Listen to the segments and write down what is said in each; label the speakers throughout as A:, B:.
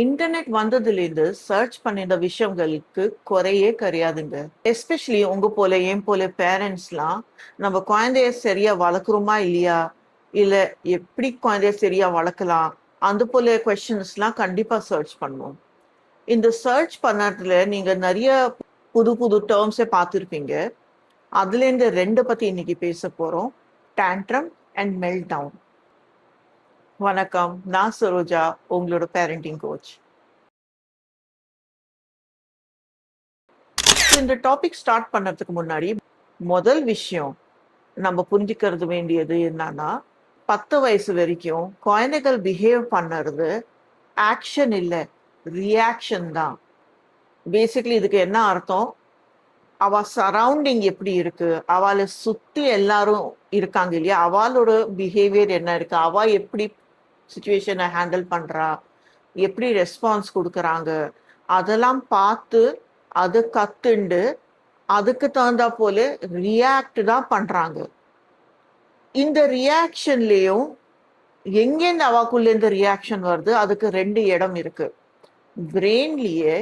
A: Internet வந்ததுலேருந்து search பண்ணின விஷயங்களுக்கு குறையே கிடையாதுங்க. எஸ்பெஷலி உங்க போல என் போல பேரண்ட்ஸ்லாம் நம்ம குழந்தைய சரியா வளர்க்குறோமா இல்லையா, இல்ல எப்படி குழந்தைய சரியா வளர்க்கலாம், அந்த போல கொஸ்டின்ஸ்லாம் கண்டிப்பா சர்ச் பண்ணுவோம். இந்த சர்ச் பண்ணதுல நீங்க நிறைய புது புது டேர்ம்ஸை பார்த்துருப்பீங்க. அதுலேருந்து ரெண்டு பத்தி இன்னைக்கு பேச போறோம். டேண்ட்ரம் அண்ட் மெல்ட் டவுன். வணக்கம், நான் சரோஜா, உங்களோட பேரண்டிங் கோச். இந்த டாபிக் ஸ்டார்ட் பண்ணதுக்கு முன்னாடி முதல் விஷயம் நம்ம புரிஞ்சுக்கிறது வேண்டியது என்னன்னா, 10 வயசு வரைக்கும் குழந்தைகள் பிஹேவ் பண்ணுறது ஆக்ஷன் இல்லை, ரியாக்ஷன் தான். பேசிக்லி இதுக்கு என்ன அர்த்தம், அவ சரௌண்டிங் எப்படி இருக்கு, அவளை சுத்தி எல்லாரும் இருக்காங்க இல்லையா, அவளோட பிஹேவியர் என்ன இருக்கு, அவ எப்படி சுச்சுவேஷனை ஹேண்டில் பண்றா, எப்படி ரெஸ்பான்ஸ் கொடுக்குறாங்க, அதெல்லாம் பார்த்து அதை கத்துண்டு அதுக்கு தகுந்தா போல ரியாக்ட் தான் பண்றாங்க. இந்த ரியாக்ஷன்லயும் எங்கேருந்து அவாக்குள்ள இந்த ரியாக்ஷன் வருது, அதுக்கு ரெண்டு இடம் இருக்கு. பிரெயின்லயே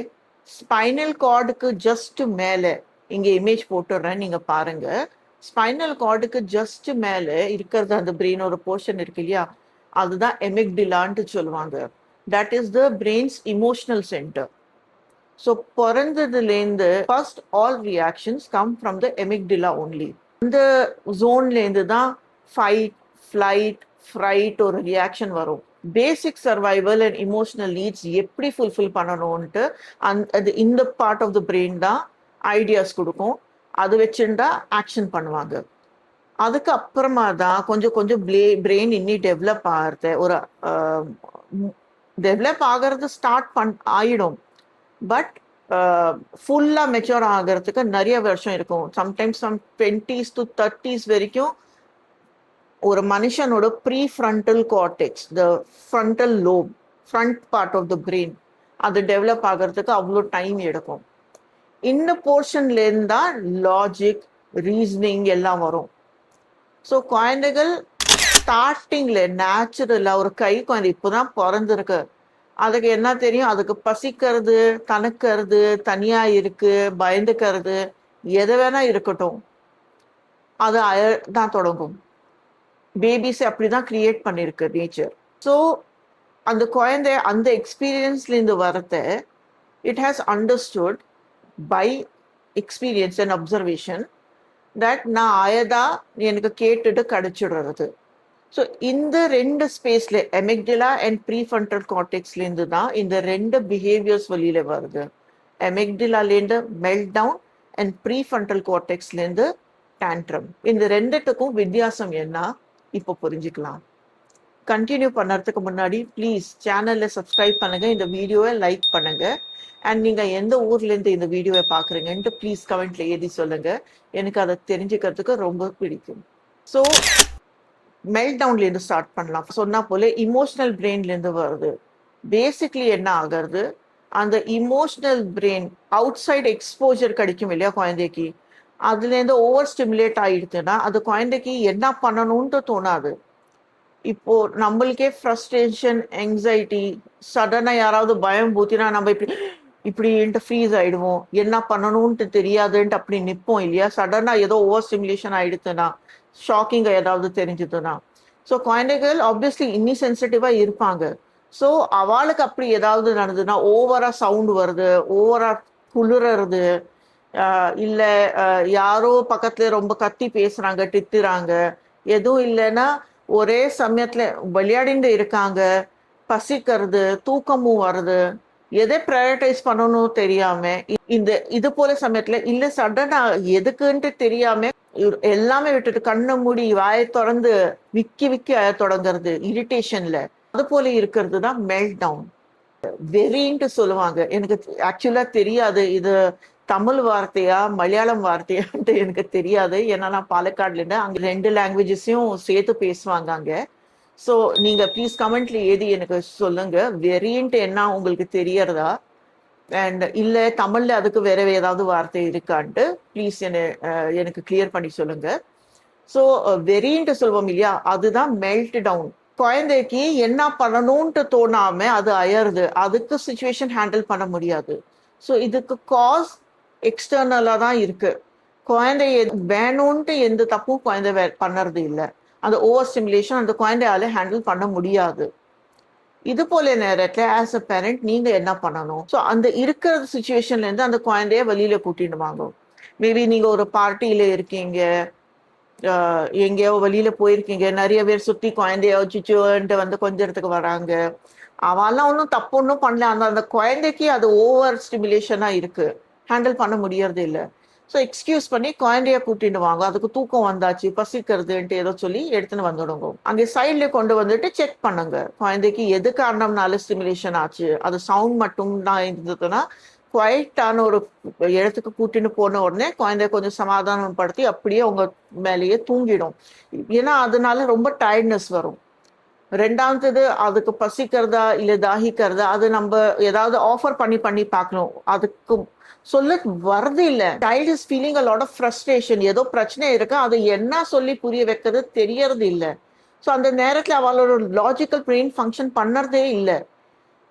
A: ஸ்பைனல் கார்டுக்கு ஜஸ்ட் மேல, இங்க இமேஜ் போட்டுடுறேன், நீங்க பாருங்க. ஸ்பைனல் கார்டுக்கு ஜஸ்ட் மேல இருக்கிறது அந்த பிரெயினோட போர்ஷன் இருக்கு இல்லையா, அதுதான் எமிக்டிலான்னு சொல்லுவாங்க. That is the brain's emotional center. So பிறந்ததுலேருந்து first all reactions come from the amygdala only. இந்த ஜோன்லேருந்து தான் ஃபைட், ஃப்ளைட், ஃப்ரைட் ஒரு ரியாக்ஷன் வரும். Basic survival and emotional needs எப்படி ஃபுல்ஃபில் பண்ணணும்ன்ட்டு அது இந்த பார்ட் ஆஃப் த பிரெயின் தான் ஐடியாஸ் கொடுக்கும். அது வச்சுட்டா ஆக்ஷன் பண்ணுவாங்க. அதுக்கு அப்புறமா தான் கொஞ்சம் கொஞ்சம் பிரெயின் இன்னி டெவலப் ஆகிறது, ஒரு டெவலப் ஆகிறது ஸ்டார்ட் ஆயிடும். பட் ஃபுல்லாக மெச்சூர் ஆகிறதுக்கு நிறைய வருஷம் இருக்கும். சம்டைம்ஸ் 20s to 30s வரைக்கும் ஒரு மனுஷனோட prefrontal cortex, the frontal lobe, front part of the brain, அது டெவலப் ஆகிறதுக்கு அவ்வளோ டைம் எடுக்கும். இந்த போர்ஷன்லேருந்து தான் லாஜிக், ரீசனிங் எல்லாம் வரும். ஸோ குழந்தைகள் ஸ்டார்டிங்கில் நேச்சுரலாக ஒரு கை குழந்தை இப்போதான் பிறந்திருக்கு, அதுக்கு என்ன தெரியும், அதுக்கு பசிக்கிறது, தனக்கிறது, தனியா இருக்கு, பயந்துக்கிறது, எது வேணா இருக்கட்டும், அது தான் தொடங்கும். பேபிஸ் அப்படிதான் கிரியேட் பண்ணிருக்கு நேச்சர். ஸோ அந்த குழந்தை அந்த எக்ஸ்பீரியன்ஸ்லேருந்து வரத it has understood by experience and observation that நான் ஆயதா எனக்கு கேட்டுட்டு கிடைச்சிடுறது. ஸோ இந்த ரெண்டு ஸ்பேஸ்ல எமிக்டிலா அண்ட் ப்ரீஃப்ரண்டல் கார்டெக்ஸ்லேருந்து தான் இந்த ரெண்டு பிஹேவியர்ஸ் வெளியில வருது. எமிக்டிலாலேருந்து மெல்ட் டவுன் அண்ட் ப்ரீஃப்ரண்டல் கார்டெக்ஸ்லேருந்து டேண்ட்ரம். இந்த ரெண்டுத்துக்கும் வித்தியாசம் என்ன இப்போ புரிஞ்சுக்கலாம். கண்டினியூ பண்ணுறதுக்கு முன்னாடி ப்ளீஸ் சேனல்ல சப்ஸ்கிரைப் பண்ணுங்க, இந்த வீடியோவை லைக் பண்ணுங்க, அண்ட் நீங்க எந்த ஊர்லேருந்து இந்த வீடியோவை பார்க்குறீங்கன்ட்டு ப்ளீஸ் கமெண்ட்ல எழுதி சொல்லுங்க. எனக்கு அதை தெரிஞ்சுக்கிறதுக்கு ரொம்ப பிடிக்கும். ஸோ மெல்ட் டவுன்லேருந்து ஸ்டார்ட் பண்ணலாம். சொன்னா போல இமோஷனல் பிரெயின்லேருந்து வருது. பேசிக்லி என்ன ஆகிறது, அந்த emotional brain out side exposure கிடைக்கும் இல்லையா குழந்தைக்கு, அதுலேருந்து ஓவர் ஸ்டிமுலேட் ஆகிடுதுன்னா அது குழந்தைக்கு என்ன பண்ணணும்னு தோணாது. இப்போ நம்மளுக்கே ஃப்ரஸ்ட்ரேஷன், எங்ஸைட்டி, சடனாக யாராவது பயம் பூத்தினா நம்ம இப்படின்ட்டு ஃப்ரீஸ் ஆயிடுவோம், என்ன பண்ணணும்ன்ட்டு தெரியாதுன்ட்டு அப்படி நிற்போம் இல்லையா. சடனாக ஏதோ ஓவர் ஸ்டிமுலேஷன் ஆயிடுதுன்னா, ஷாக்கிங்காக ஏதாவது தெரிஞ்சுதுன்னா, ஸோ குழந்தைகள் ஆப்வியஸ்லி இன்னி சென்சிட்டிவாக இருப்பாங்க. ஸோ அவளுக்கு அப்படி ஏதாவது நடந்ததுன்னா ஓவராக சவுண்டு வருது, ஓவராக குளிர்றது, இல்லை யாரோ பக்கத்துல ரொம்ப கத்தி பேசுறாங்க, திட்டுறாங்க, எதுவும் இல்லைன்னா ஒரே சமயத்துல விளையாடிட்டு இருக்காங்க, பசிக்கிறது, தூக்கமும் வருது, எதை ப்ரையாரிட்டைஸ் பண்ணணும் தெரியாம இந்த இது போல சமயத்துல இல்ல சடனா எதுக்குன்ட்டு தெரியாம எல்லாமே விட்டுட்டு கண்ணை மூடி வாயை திறந்து விக்கி விக்கி அழ தொடங்குறது இரிட்டேஷன்ல, அது போல இருக்கிறது தான் மெல்ட் டவுன். வெறின்ட்டு சொல்லுவாங்க. எனக்கு ஆக்சுவலா தெரியாது இது தமிழ் வார்த்தையா மலையாளம் வார்த்தையான்ட்டு எனக்கு தெரியாது. ஏன்னா நான் பாலக்காடுல அங்க ரெண்டு லாங்குவேஜஸையும் சேர்த்து பேசுவாங்க அங்க. ஸோ நீங்க ப்ளீஸ் கமெண்ட்ல ஏதி எனக்கு சொல்லுங்க, வெறின்ட்டு என்ன உங்களுக்கு தெரியறதா, அண்ட் இல்லை தமிழ்ல அதுக்கு வேற ஏதாவது வார்த்தை இருக்கான்ட்டு ப்ளீஸ் எனக்கு கிளியர் பண்ணி சொல்லுங்க. ஸோ வெறின்ட்டு சொல்வோம் இல்லையா, அதுதான் மெல்ட் டவுன். குழந்தைக்கு என்ன பண்ணணும்ட்டு தோணாம அது அயருது, அதுக்கு சுச்சுவேஷன் ஹேண்டில் பண்ண முடியாது. ஸோ இதுக்கு காஸ் எக்ஸ்டர்னலாக தான் இருக்கு. குழந்தை வேணும்ன்ட்டு எந்த தப்பும் குழந்தை பண்ணுறது இல்லை. அந்த ஓவர் ஸ்டிமுலேஷன் அந்த குழந்தையால ஹேண்டில் பண்ண முடியாது. இது போல நேரத்தில் ஆஸ் அ பேரண்ட் நீங்க என்ன பண்ணணும்? ஸோ அந்த இருக்கிற சுச்சுவேஷன்ல இருந்து அந்த குழந்தைய வெளியில கூட்டிட்டு வாங்க. மேபி நீங்க ஒரு பார்ட்டியில இருக்கீங்க, எங்கேயோ வெளியில போயிருக்கீங்க, நிறைய பேர் சுத்தி குழந்தைய வச்சுச்சுன்ட்டு வந்து கொஞ்சத்துக்கு வராங்க. அவெல்லாம் ஒன்றும் தப்பு ஒன்றும் பண்ணல. அந்த அந்த குழந்தைக்கு அது ஓவர் ஸ்டிமுலேஷனா இருக்கு, ஹேண்டில் பண்ண முடியறது இல்லை. ஸோ எக்ஸ்கியூஸ் பண்ணி குழந்தைய கூட்டிட்டு வாங்க. அதுக்கு தூக்கம் வந்தாச்சு, பசிக்கிறதுன்ட்டு ஏதோ சொல்லி எடுத்துன்னு வந்துடுங்க. அங்கே சைட்ல கொண்டு வந்துட்டு செக் பண்ணுங்க குழந்தைக்கு எது காரணம்னால ஸ்டிமுலேஷன் ஆச்சு. அது சவுண்ட் மட்டும் தான் இருந்ததுன்னா குவைட்டான ஒரு இடத்துக்கு கூட்டின்னு போன உடனே குழந்தைய கொஞ்சம் சமாதானப்படுத்தி அப்படியே உங்க மேலேயே தூங்கிடும். ஏன்னா அதனால ரொம்ப டயர்ட்னஸ் வரும். ரெண்டாவது அதுக்கு பசிக்கிறதா இல்ல தாகிக்கிறதா அது நம்ம ஏதாவது ஆஃபர் பண்ணி பண்ணி பார்க்கணும். அதுக்கு சொல்ல வரது இல்லை. Child is feeling a lot of frustration. ஏதோ பிரச்சனை இருக்கு, அது என்ன சொல்லி புரிய வைக்கிறது தெரியறது இல்லை. ஸோ அந்த நேரத்தில் அவளோட லாஜிக்கல் பிரெயின் ஃபங்க்ஷன் பண்ணுறதே இல்லை.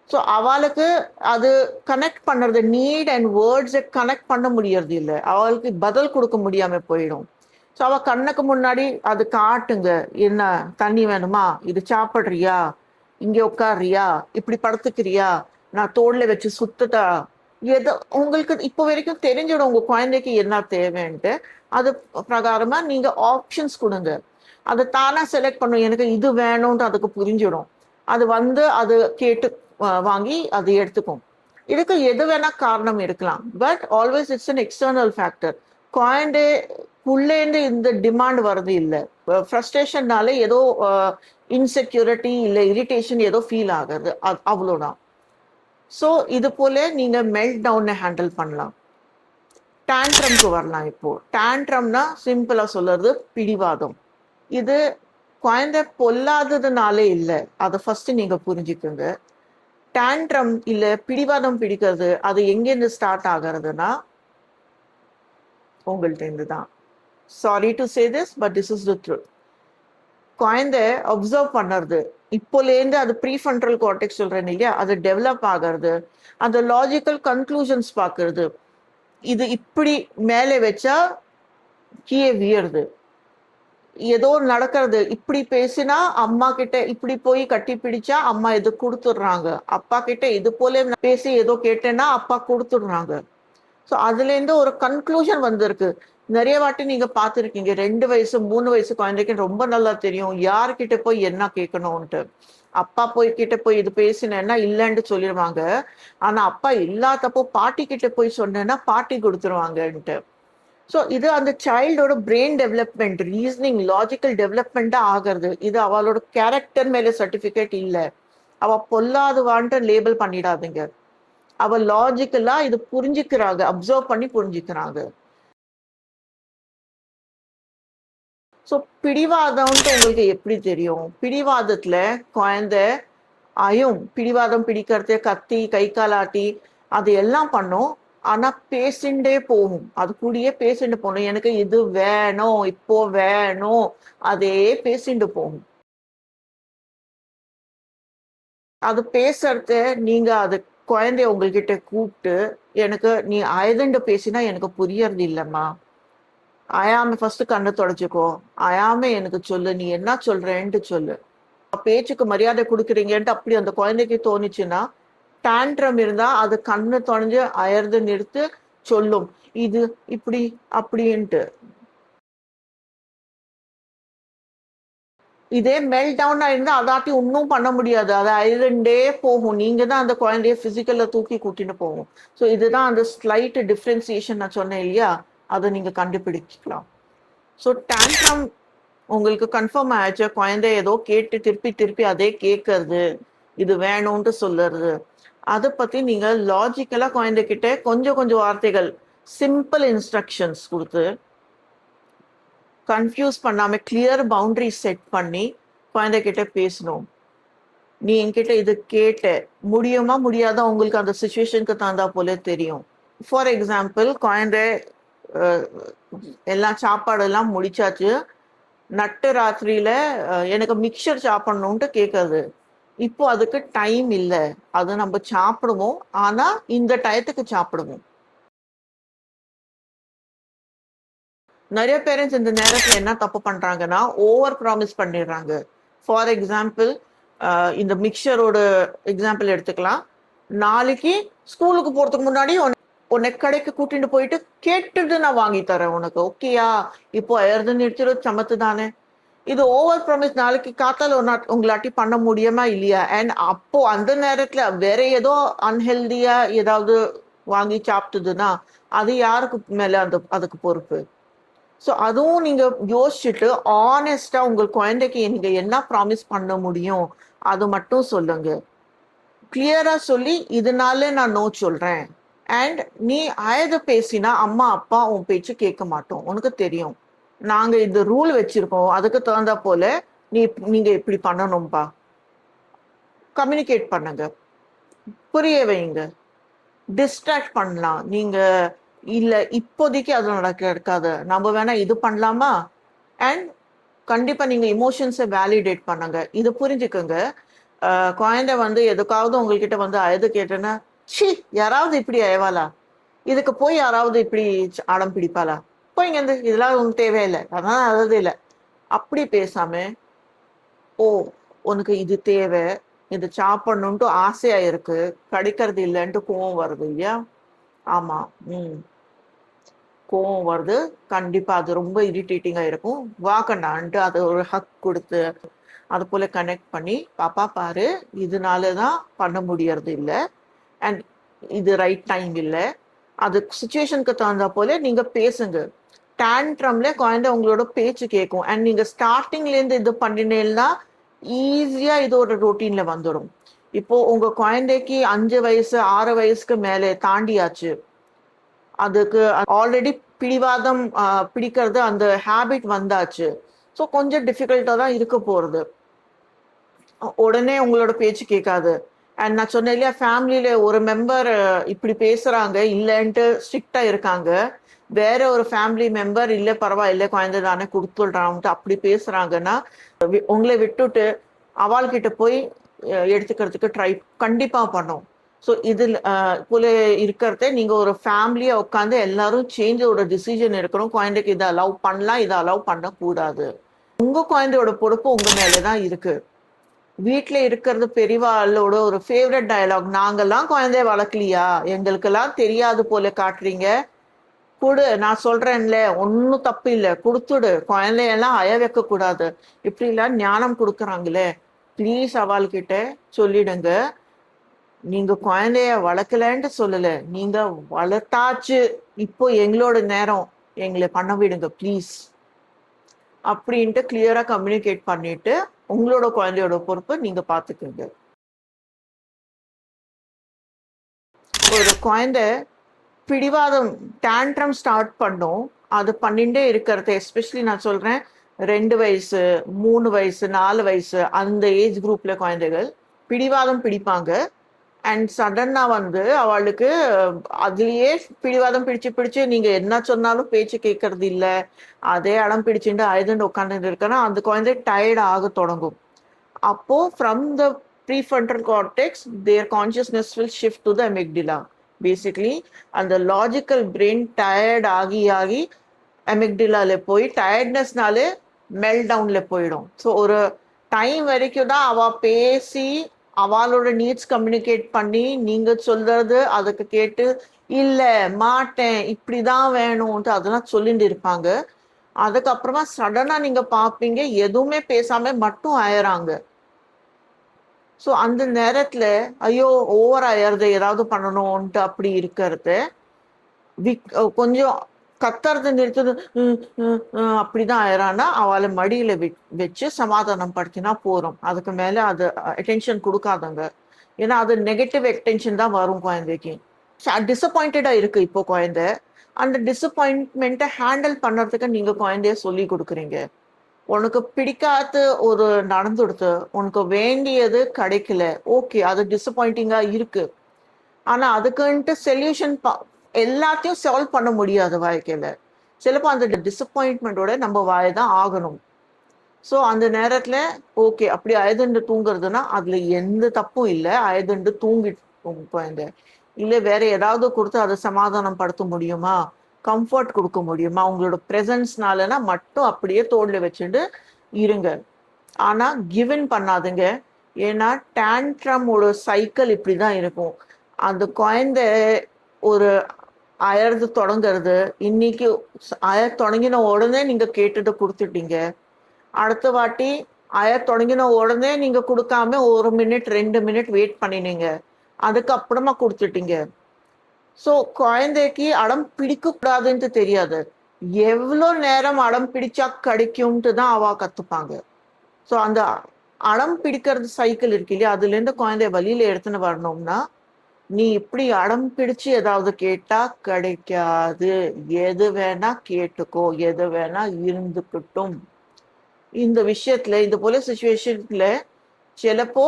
A: ஸோ அவளுக்கு அது கனெக்ட் பண்ணுறது, நீட் அண்ட் வேர்ட்ஸை கனெக்ட் பண்ண முடியறது இல்லை. அவளுக்கு பதில் கொடுக்க முடியாம போயிடும். ஸோ அவள் கண்ணுக்கு முன்னாடி அது காட்டுங்க, என்ன தண்ணி வேணுமா, இது சாப்பிட்றியா, இங்கே உட்காடுறியா, இப்படி படுத்துக்கிறியா, நான் தோல்ல வச்சு சுத்துட்டா, எது உங்களுக்கு இப்போ வரைக்கும் தெரிஞ்சிடும் உங்க குழந்தைக்கு என்ன தேவைன்ட்டு. அது பிரகாரமா நீங்க ஆப்ஷன்ஸ் கொடுங்க. அதை தானா செலக்ட் பண்ணும், எனக்கு இது வேணும்ன்ட்டு அதுக்கு புரிஞ்சிடும். அது வந்து அது கேட்டு வாங்கி அது எடுத்துக்கும். இதுக்கு எது வேணா காரணம் இருக்கலாம், but always it's an external factor. குழந்தைக்குள்ளேருந்து இந்த டிமாண்ட் வர்றது இல்லை. ஃப்ரஸ்ட்ரேஷன்னால ஏதோ இன்செக்யூரிட்டி இல்லை இரிட்டேஷன் ஏதோ ஃபீல் ஆகுது, அவ்வளோதான். ஸோ இது போல நீங்க மெல்ட் டவுனை ஹேண்டில் பண்ணலாம். டேண்ட்ரம்க்கு வரலாம். இப்போ டேண்ட்ரம்னா சிம்பிளா சொல்றது பிடிவாதம். இது குழந்தை பொல்லாததுனாலே இல்லை, அதை ஃபர்ஸ்ட் நீங்க புரிஞ்சுக்கோங்க. டேண்ட்ரம் இல்ல பிடிவாதம் பிடிக்கிறது அது எங்கேருந்து ஸ்டார்ட் ஆகிறதுனா உங்கள்ட்ட இருந்து தான். Sorry to say this, but this is the truth. குழந்தை அப்சர்வ் பண்ணுறது இப்போலேருந்து அது ப்ரீஃப்ரண்டல் கார்டெக்ஸ் சொல்றேன் இல்லையா, அது டெவலப் ஆகிறது, அந்த லாஜிக்கல் கன்க்ளூஷன்ஸ் பார்க்கறது. இது இப்படி மேலே வச்சா கீழே வியறது, ஏதோ நடக்கிறது. இப்படி பேசினா அம்மா கிட்ட இப்படி போய் கட்டி பிடிச்சா அம்மா எது கொடுத்துடுறாங்க, அப்பா கிட்ட இது போல பேசி ஏதோ கேட்டேன்னா அப்பா கொடுத்துடுறாங்க. ஸோ அதுலேருந்து ஒரு கன்க்ளூஷன் வந்திருக்கு. நிறைய வாட்டி நீங்க பார்த்துருக்கீங்க, 2 வயசு 3 வயசு குழந்தைக்கு ரொம்ப நல்லா தெரியும் யார்கிட்ட போய் என்ன கேட்கணும்ன்ட்டு. அப்பா கிட்ட போய் இது பேசினேன்னா இல்லைன்னு சொல்லிடுவாங்க. ஆனா அப்பா இல்லாதப்போ பாட்டி கிட்ட போய் சொன்னேன்னா பாட்டி கொடுத்துருவாங்கன்ட்டு. ஸோ இது அந்த சைல்டோட பிரெயின் டெவலப்மெண்ட், ரீசனிங், லாஜிக்கல் டெவலப்மெண்ட்டா ஆகிறது. இது அவளோட கேரக்டர் மேல சர்டிபிகேட் இல்லை. அவ பொல்லாதவான்ட்டு லேபிள் பண்ணிடாதீங்க. அவ லாஜிக்கலா இது புரிஞ்சுக்கிறாங்க, அப்சர்வ் பண்ணி புரிஞ்சுக்கிறாங்க. ஸோ பிடிவாதம்ன்ட்டு உங்களுக்கு எப்படி தெரியும்? பிடிவாதத்துல குழந்தை பிடிவாதம் பிடிக்கிறதே கத்தி கை காலாட்டி அது எல்லாம் பண்ணும். ஆனா பேசிண்டே போகும், அது கூடயே பேசிட்டு போகணும். எனக்கு இது வேணும், இப்போ வேணும், அதே பேசிட்டு போகும். அது பேசுறது நீங்க அது குழந்தைய உங்ககிட்ட கூப்பிட்டு, எனக்கு நீ அயதுண்டு பேசினா எனக்கு புரியறது இல்லைம்மா, அயாம ஃபர்ஸ்ட் கண்ணை தொடச்சிக்கோ, அயாம எனக்கு சொல்லு, நீ என்ன சொல்றேன்ட்டு சொல்லு. பேச்சுக்கு மரியாதை கொடுக்குறீங்கன்ட்டு அப்படி அந்த குழந்தைக்கு தோணுச்சுன்னா, டேண்ட்ரம் இருந்தா அது கண்ணு தொலைஞ்சு அயர்ந்து நிறுத்து சொல்லும், இது இப்படி அப்படின்ட்டு. இதே மெல் டவுனா இருந்தா அதாட்டி ஒன்றும் பண்ண முடியாது, அது அயர்ந்துட்டே போகும். நீங்க தான் அந்த குழந்தைய பிசிக்கல்ல தூக்கி கூட்டிட்டு போகும். ஸோ இதுதான் அந்த ஸ்லைட் டிஃப்ரென்சியேஷன் நான் சொன்னேன் இல்லையா, அதை நீங்க கண்டுபிடிக்கலாம். ஸோ டேண்ட்ரம் உங்களுக்கு கன்ஃபார்ம் ஆயிடுச்சு, குழந்தை ஏதோ கேட்டு திருப்பி திருப்பி அதே கேட்கறது, இது வேணும்ன்ட்டு சொல்லுறது. அதை பத்தி நீங்க லாஜிக்கலா குழந்தைகிட்ட கொஞ்சம் கொஞ்சம் வார்த்தைகள், சிம்பிள் இன்ஸ்ட்ரக்ஷன்ஸ் கொடுத்து கன்ஃபியூஸ் பண்ணாம கிளியர் பவுண்டரி செட் பண்ணி குழந்தைகிட்ட பேசணும். நீ என்கிட்ட இது கேட்ட, முடியுமா முடியாதா உங்களுக்கு அந்த சுச்சுவேஷனுக்கு தகுந்தா போல தெரியும். ஃபார் எக்ஸாம்பிள், குழந்தை எல்லாம் சாப்பாடெல்லாம் முடிச்சாச்சு, நட்டு ராத்திரியில எனக்கு மிக்சர் சாப்பிடணுன்ட்டு கேட்குறது. இப்போ அதுக்கு டைம் இல்லை, அது நம்ம சாப்பிடுவோம், ஆனா இந்த டயத்துக்கு சாப்பிடுவோம். நிறைய பேரண்ட்ஸ் இந்த நேரத்துல என்ன தப்பு பண்றாங்கன்னா, ஓவர் ப்ராமிஸ் பண்ணிடுறாங்க. ஃபார் எக்ஸாம்பிள், இந்த மிக்சரோட எக்ஸாம்பிள் எடுத்துக்கலாம். நாளைக்கு ஸ்கூலுக்கு போறதுக்கு முன்னாடி உன்னை கடைக்கு கூட்டிட்டு போயிட்டு கேட்டுட்டு நான் வாங்கி தரேன் உனக்கு, ஓகேயா? இப்போ எழுது நிறுத்திடும், சமத்து தானே. இது ஓவர் ப்ராமிஸ். நாளைக்கு காத்தால உங்களாட்டி பண்ண முடியுமா இல்லையா? அண்ட் அப்போ அந்த நேரத்துல வேற ஏதோ அன்ஹெல்தியா ஏதாவது வாங்கி சாப்பிட்டதுன்னா அது யாருக்கு மேல அதுக்கு பொறுப்பு? ஸோ அதுவும் நீங்க யோசிச்சுட்டு ஆனஸ்டா உங்கள் குழந்தைக்கு நீங்க என்ன ப்ராமிஸ் பண்ண முடியும் அது மட்டும் சொல்லுங்க. கிளியரா சொல்லி, இதனால நான் நோ சொல்றேன். அண்ட் நீ அழுது பேசினா அம்மா அப்பா உன் பேச்சு கேட்க மாட்டோம், உனக்கு தெரியும். நாங்க இந்த ரூல் வச்சிருக்கோம், அதுக்கு தகுந்தா போல நீங்க இப்படி பண்ணணும்பா. கம்யூனிகேட் பண்ணுங்க, புரிய வைங்க. டிஸ்ட்ராக்ட் பண்ணலாம் நீங்க. இல்ல இப்போதைக்கு அது நடக்காது, நம்ம வேணா இது பண்ணலாமா. அண்ட் கண்டிப்பா நீங்க இமோஷன்ஸை வேலிடேட் பண்ணுங்க. இது புரிஞ்சுக்கோங்க. குழந்தை வந்து எதுக்காவது உங்ககிட்ட வந்து அழுது கேட்டேன்னா, சி யாராவது இப்படி அயவாளா, இதுக்கு போய் யாராவது இப்படி அடம் பிடிப்பாளா, போய் இங்க இதெல்லாம் உங்களுக்கு தேவையில்லை, அதான் அழுது இல்லை, அப்படி பேசாம, ஓ உனக்கு இது தேவை, இது சாப்பிடணுன்ட்டு ஆசையா இருக்கு, கிடைக்கிறது இல்லைன்ட்டு கோவம் வருது இல்லையா? ஆமா. கோவம் வருது கண்டிப்பா, அது ரொம்ப இரிட்டேட்டிங்கா இருக்கும். வாக்கண்டான்ட்டு அது ஒரு ஹக் கொடுத்து அது போல கனெக்ட் பண்ணி, பாப்பா பாரு, இதனாலதான் பண்ண முடியறது இல்லை, அண்ட் இது ரைட் டைம் இல்லை. அது சுச்சுவேஷனுக்கு தகுந்த போல நீங்க பேசுங்க. டேண்ட்ரம்ல குழந்தை உங்களோட பேச்சு கேட்கும். அண்ட் நீங்க ஸ்டார்டிங்ல இருந்து இது பண்ணினேன்னா ஈஸியா இது ஒரு ரொட்டீன்ல வந்துடும். இப்போ உங்க குழந்தைக்கு 5 வயசு 6 வயசுக்கு மேலே தாண்டியாச்சு, அதுக்கு ஆல்ரெடி பிடிவாதம் பிடிக்கிறது அந்த ஹேபிட் வந்தாச்சு. ஸோ கொஞ்சம் டிஃபிகல்ட்டா தான் இருக்க போறது. உடனே உங்களோட பேச்சு கேட்காது. அண்ட் நான் சொன்னேன் இல்லையா, ஃபேமிலியில ஒரு மெம்பர் இப்படி பேசுறாங்க, இல்லைன்ட்டு ஸ்ட்ரிக்டா இருக்காங்க, வேற ஒரு ஃபேமிலி மெம்பர் இல்ல பரவாயில்ல குழந்தை தானே கொடுத்துடுறான்ட்டு அப்படி பேசுறாங்கன்னா, உங்களை விட்டுட்டு அவள்கிட்ட போய் எடுத்துக்கிறதுக்கு ட்ரை கண்டிப்பா பண்ணும். ஸோ இதில் போல இருக்கிறத நீங்க ஒரு ஃபேமிலியா உட்காந்து எல்லாரும் சேஞ்சோட டிசிஷன் இருக்கணும். குழந்தைக்கு இதை அலோவ் பண்ணலாம், இதை அலோவ் பண்ணக்கூடாது. உங்க குழந்தையோட பொறுப்பு உங்க மேலேதான் இருக்கு. வீட்டுல இருக்கிறது பெரியவாளோட ஒரு ஃபேவரட் டயலாக், நாங்கெல்லாம் குழந்தைய வளர்க்கலையா, எங்களுக்கெல்லாம் தெரியாது போல காட்டுறீங்க, கொடு, நான் சொல்றேன்ல ஒன்னும் தப்பு இல்லை, கொடுத்துடு, குழந்தையெல்லாம் அய வைக்க கூடாது, இப்படி எல்லாம் ஞானம் கொடுக்குறாங்களே, ப்ளீஸ் அவள்கிட்ட சொல்லிடுங்க. நீங்க குழந்தைய வளர்க்கலன்ட்டு சொல்லல, நீங்க வளர்த்தாச்சு, இப்போ எங்களோட நேரம், எங்களை பண்ண விடுங்க ப்ளீஸ் அப்படின்ட்டு கிளியரா கம்யூனிகேட் பண்ணிட்டு உங்களோட குழந்தையோட பொறுப்பு நீங்க பாத்துக்கோங்க. ஒரு குழந்தை பிடிவாதம் டேண்ட்ரம் ஸ்டார்ட் பண்ணும், அது பண்ணிட்டே இருக்கிறது, எஸ்பெஷலி நான் சொல்றேன் 2 வயசு 3 வயசு 4 வயசு அந்த ஏஜ் குரூப்ல குழந்தைகள் பிடிவாதம் பிடிப்பாங்க. அண்ட் சடனா வந்து அவளுக்கு அதுலயே பிடிவாதம் பிடிச்சு பிடிச்சு நீங்க என்ன சொன்னாலும் பேச்சு கேட்கறது இல்ல, அதே அடம் பிடிச்சுட்டு அழுதுண்டு உட்காந்துட்டு இருக்கனா அந்த குழந்தை டயர்ட் ஆக தொடங்கும். அப்போ from the prefrontal cortex their consciousness will shift to the amygdala. Basically அந்த லாஜிக்கல் பிரெயின் டயர்ட் ஆகி ஆகி அமிக்டிலால போய் டயர்ட்னஸ்னாலே மெல் டவுன்ல போயிடும். ஸோ ஒரு டைம் வரைக்கும் தான் அவ பேசி அவளோட நீட்ஸ் கம்யூனிகேட் பண்ணி நீங்க சொல்றது அதுக்கு கேட்டு இல்ல மாட்டேன் இப்படிதான் வேணும்ட்டு அதெல்லாம் சொல்லிட்டு இருப்பாங்க. அதுக்கப்புறமா சடனா நீங்க பாப்பீங்க எதுவுமே பேசாம மட்டும் ஆயிறாங்க. ஸோ அந்த நேரத்துல ஐயோ ஓவர் ஆயிடுறது, ஏதாவது பண்ணணும்ட்டு அப்படி இருக்கிறது கொஞ்சம் கத்துறது நிறுத்தது அப்படிதான் ஆயிரான்னா அவளை மடியில வச்சு சமாதானம் படுத்தினா போறோம். அதுக்கு மேல அது அட்டென்ஷன் கொடுக்காதங்க. ஏன்னா அது நெகட்டிவ் அட்டென்ஷன் தான் வரும் குழந்தைக்கு. டிசப்பாயிண்டடா இருக்கு இப்போ குழந்தை, அந்த டிசப்பாயின்மெண்ட்டை ஹேண்டில் பண்ணுறதுக்கு நீங்க குழந்தைய சொல்லி கொடுக்குறீங்க. உனக்கு பிடிக்காத ஒரு நடந்துடுத்து, உனக்கு வேண்டியது கிடைக்கல, ஓகே அது டிசப்பாயிண்டிங்கா இருக்கு, ஆனா அதுக்குன்ட்டு சொல்யூஷன் எல்லாத்தையும் சால்வ் பண்ண முடியாது வாழ்க்கையில. சிலப்போ அந்த டிசப்பாயின்மெண்டோட நம்ம வாய தான் ஆகணும். ஸோ அந்த நேரத்தில் ஓகே அப்படி அயதுண்டு தூங்குறதுன்னா அதில் எந்த தப்பும் இல்லை. அயதுண்டு தூங்கிட்டு குழந்தை இல்லை வேற ஏதாவது கொடுத்து அதை சமாதானம் படுத்த முடியுமா, கம்ஃபர்ட் கொடுக்க முடியுமா, உங்களோட ப்ரெசன்ஸ்னாலனா மட்டும் அப்படியே தோல்ல வச்சுட்டு இருங்க. ஆனால் கிவன் பண்ணாதுங்க. ஏன்னா டேண்ட்ரமோட சைக்கிள் இப்படி தான் இருக்கும். அந்த குழந்தை ஒரு அயறது தொடங்குறது, இன்னைக்கு அய தொடங்கின உடனே நீங்கள் கேட்டுட்டு கொடுத்துட்டீங்க. அடுத்த வாட்டி தொடங்கின உடனே நீங்க கொடுக்காம 1 மினிட் 2 மினிட் வெயிட் பண்ணினீங்க, அதுக்கப்புறமா கொடுத்துட்டீங்க. ஸோ குழந்தைக்கு அடம் பிடிக்க கூடாதுன்ட்டு தெரியாது, எவ்வளோ நேரம் அடம் பிடிச்சா கிடைக்கும்ட்டு தான் அவ கத்துப்பாங்க. ஸோ அந்த அடம் பிடிக்கிறது சைக்கிள் இருக்கு இல்லையா, அதுல இருந்து குழந்தைய வழியில எடுத்துன்னு வரணும்னா நீ இப்படி அடம் பிடிச்சு ஏதாவது கேட்டா கிடைக்காது. எது வேணா கேட்டுக்கோ, எது வேணா இருந்துக்கிட்டும். இந்த விஷயத்துல இந்த போல சுச்சுவேஷன்ல சிலப்போ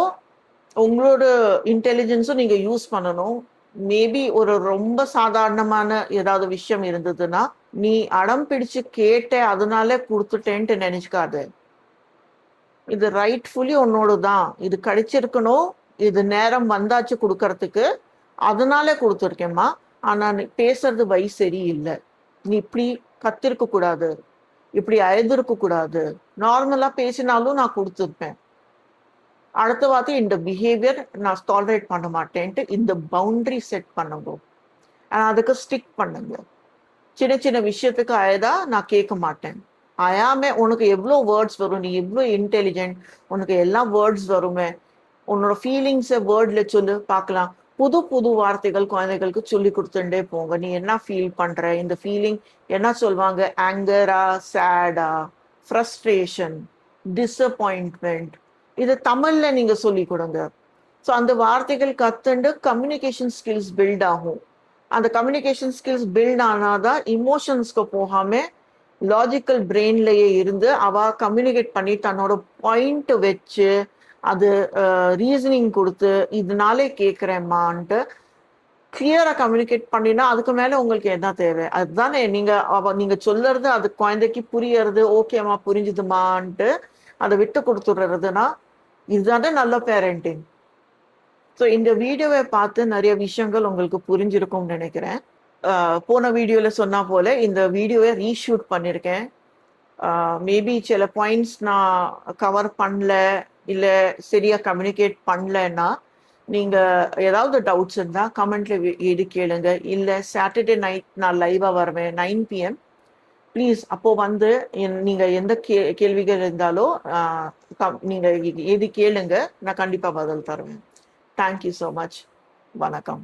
A: உங்களோட இன்டெலிஜென்ஸும் நீங்க யூஸ் பண்ணணும். மேபி ஒரு ரொம்ப சாதாரணமான ஏதாவது விஷயம் இருந்ததுன்னா நீ அடம் பிடிச்சு கேட்ட அதனால கொடுத்துட்டேன்ட்டு நினைச்சுக்காது. இது ரைட்ஃபுல்லி உன்னோட தான், இது கிடைச்சிருக்கணும், இது நேரம் வந்தாச்சு கொடுக்கறதுக்கு, அதனால கொடுத்துருக்கேம்மா. ஆனா நீ பேசுறது வழி சரியில்லை, நீ இப்படி கத்திருக்க கூடாது, இப்படி அழுதுருக்க கூடாது, நார்மலா பேசினாலும் நான் கொடுத்துருப்பேன். அடுத்த வார்த்தை இந்த பிஹேவியர் நான் டாலரேட் பண்ண மாட்டேன்ட்டு இந்த பவுண்டரி செட் பண்ணுங்க. அதுக்கு ஸ்டிக் பண்ணுங்க. சின்ன சின்ன விஷயத்துக்கு அழுதா நான் கேட்க மாட்டேன். அயாமே உனக்கு எவ்வளோ வேர்ட்ஸ் வரும், நீ எவ்வளோ இன்டெலிஜென்ட், உனக்கு எல்லா வேர்ட்ஸ் வருமே, உன்னோட ஃபீலிங்ஸை வேர்டில் சொல்லு பார்க்கலாம். புது புது வார்த்தைகள் குழந்தைகளுக்கு சொல்லி கொடுத்துட்டே போங்க. நீ என்ன ஃபீல் பண்ற, இந்த ஃபீலிங் என்ன சொல்லுவாங்க, ஆங்கரா, சேடா, ஃப்ரஸ்ட்ரேஷன், டிஸப்பாயின்ட்மெண்ட், இது தமிழ்ல நீங்க சொல்லி கொடுங்க. ஸோ அந்த வார்த்தைகள் கத்துண்டு கம்யூனிகேஷன் ஸ்கில்ஸ் பில்ட் ஆகும். அந்த கம்யூனிகேஷன் ஸ்கில்ஸ் பில்ட் ஆனாதான் இமோஷன்ஸ்க்கு போகாம லாஜிக்கல் பிரெயின்லயே இருந்து அவ கம்யூனிகேட் பண்ணி தன்னோட பாயிண்ட் வச்சு அது ரீசனிங் கொடுத்து இதனாலே கேட்குறேம்மான்ட்டு கிளியரா கம்யூனிகேட் பண்ணினா அதுக்கு மேல உங்களுக்கு என்ன தேவை? அதுதானே நீங்க சொல்லுறது அது குழந்தைக்கு புரியறது, ஓகேம்மா புரிஞ்சுதுமான்ட்டு அதை விட்டு கொடுத்துடுறதுன்னா இதுதானே நல்ல பேரண்டிங். ஸோ இந்த வீடியோவை பார்த்து நிறைய விஷயங்கள் உங்களுக்கு புரிஞ்சிருக்கும்னு நினைக்கிறேன். போன வீடியோவில் சொன்னா போல இந்த வீடியோவை ரீஷூட் பண்ணியிருக்கேன். மேபி சில பாயிண்ட்ஸ் நான் கவர் பண்ணல, இல்லை சரியா கம்யூனிகேட் பண்ணலன்னா நீங்கள் ஏதாவது டவுட்ஸ் இருந்தால் கமெண்ட்ல எழுதி கேளுங்க. இல்லை சாட்டர்டே நைட் நான் லைவாக வருவேன் 9 PM. ப்ளீஸ் அப்போ வந்து நீங்கள் எந்த கேள்விகள் இருந்தாலும் நீங்கள் எழுதி கேளுங்க, நான் கண்டிப்பாக பதில் தருவேன். Thank you so much. வணக்கம்.